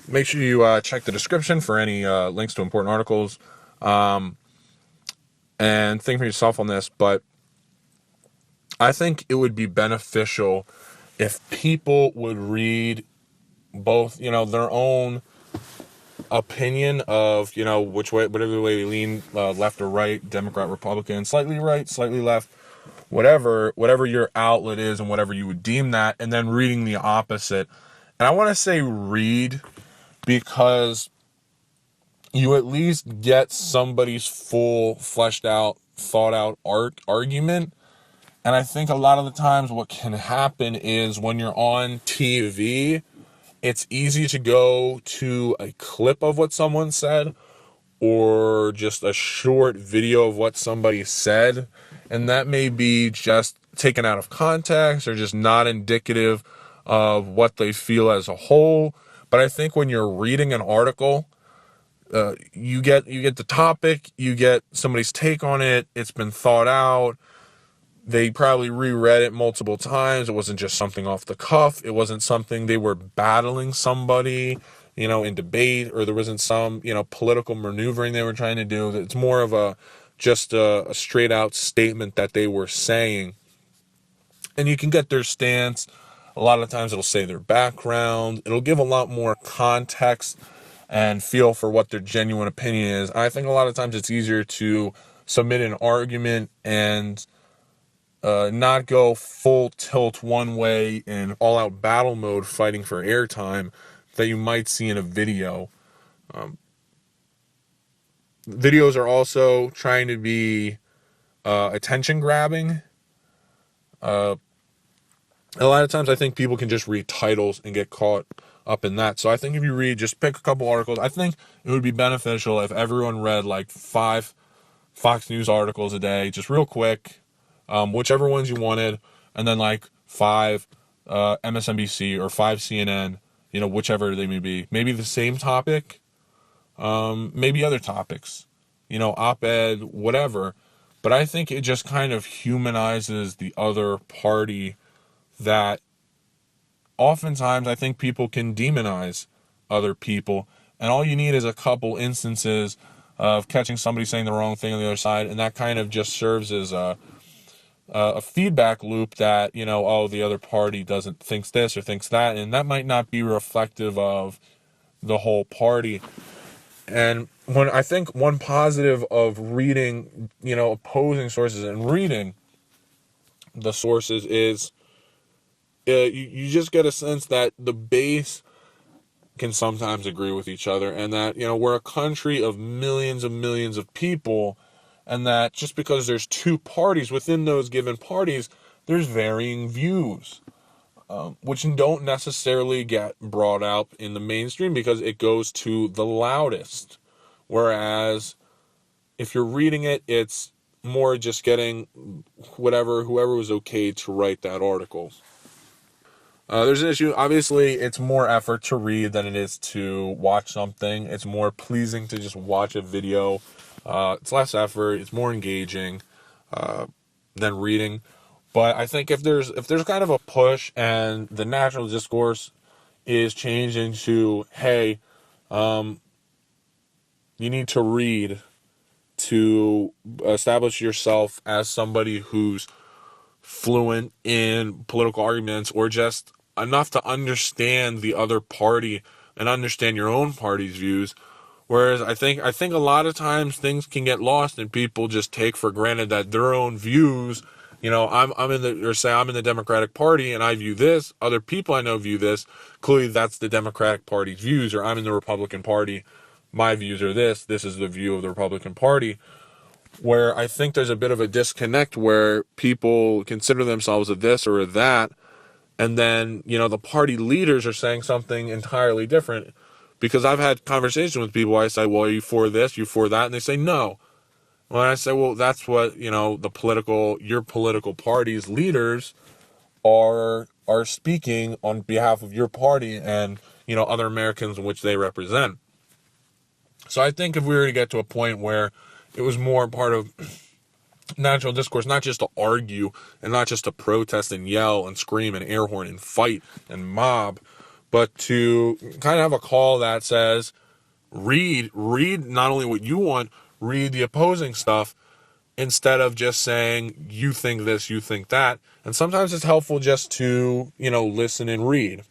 Make sure you check the description for any links to important articles, and think for yourself on this. But I think it would be beneficial if people would read both, their own opinion of, which way, whatever way they lean, left or right, Democrat, Republican, slightly right, slightly left, whatever your outlet is and whatever you would deem that, and then reading the opposite. And I want to say read because you at least get somebody's full, fleshed out, thought out argument. And I think a lot of the times what can happen is when you're on TV, it's easy to go to a clip of what someone said or just a short video of what somebody said. And that may be just taken out of context or just not indicative of what they feel as a whole. But I think when you're reading an article, you get the topic, you get somebody's take on it. It's been thought out. They probably reread it multiple times. It wasn't just something off the cuff. It wasn't something they were battling somebody, in debate, or there wasn't some, political maneuvering they were trying to do. It's more of just a straight out statement that they were saying. And you can get their stance. A lot of times it'll say their background. It'll give a lot more context and feel for what their genuine opinion is. I think a lot of times it's easier to submit an argument and not go full tilt one way in all out battle mode fighting for airtime that you might see in a video. Videos are also trying to be attention grabbing. A lot of times I think people can just read titles and get caught up in that. So I think if you read, just pick a couple articles. I think it would be beneficial if everyone read like 5 Fox News articles a day, just real quick, whichever ones you wanted, and then like 5 MSNBC or 5 CNN, whichever they may be. Maybe the same topic, maybe other topics, op-ed, whatever. But I think it just kind of humanizes the other party that oftentimes I think people can demonize other people. And all you need is a couple instances of catching somebody saying the wrong thing on the other side, and that kind of just serves as a feedback loop that, the other party thinks this or thinks that, and that might not be reflective of the whole party. And when I think one positive of reading, opposing sources and reading the sources is you just get a sense that the base can sometimes agree with each other, and that, we're a country of millions and millions of people, and that just because there's 2 parties within those given parties, there's varying views, which don't necessarily get brought up in the mainstream because it goes to the loudest. Whereas if you're reading it, it's more just getting whoever was okay to write that article. There's an issue. Obviously, it's more effort to read than it is to watch something. It's more pleasing to just watch a video. It's less effort. It's more engaging than reading. But I think if there's kind of a push and the national discourse is changing to, hey, you need to read to establish yourself as somebody who's fluent in political arguments, or just enough to understand the other party and understand your own party's views. Whereas I think a lot of times things can get lost and people just take for granted that their own views, I'm in the Democratic Party and I view this, other people I know view this, clearly that's the Democratic Party's views, or I'm in the Republican Party, my views are this is the view of the Republican Party. Where I think there's a bit of a disconnect where people consider themselves a this or a that, and then, the party leaders are saying something entirely different. Because I've had conversations with people, I say, well, are you for this, you for that? And they say, no. When I say, well, that's what, your political party's leaders are speaking on behalf of your party and, other Americans in which they represent. So I think if we were to get to a point where it was more part of national discourse, not just to argue and not just to protest and yell and scream and air horn and fight and mob, but to kind of have a call that says, read not only what you want, read the opposing stuff, instead of just saying, you think this, you think that. And sometimes it's helpful just to, listen and read.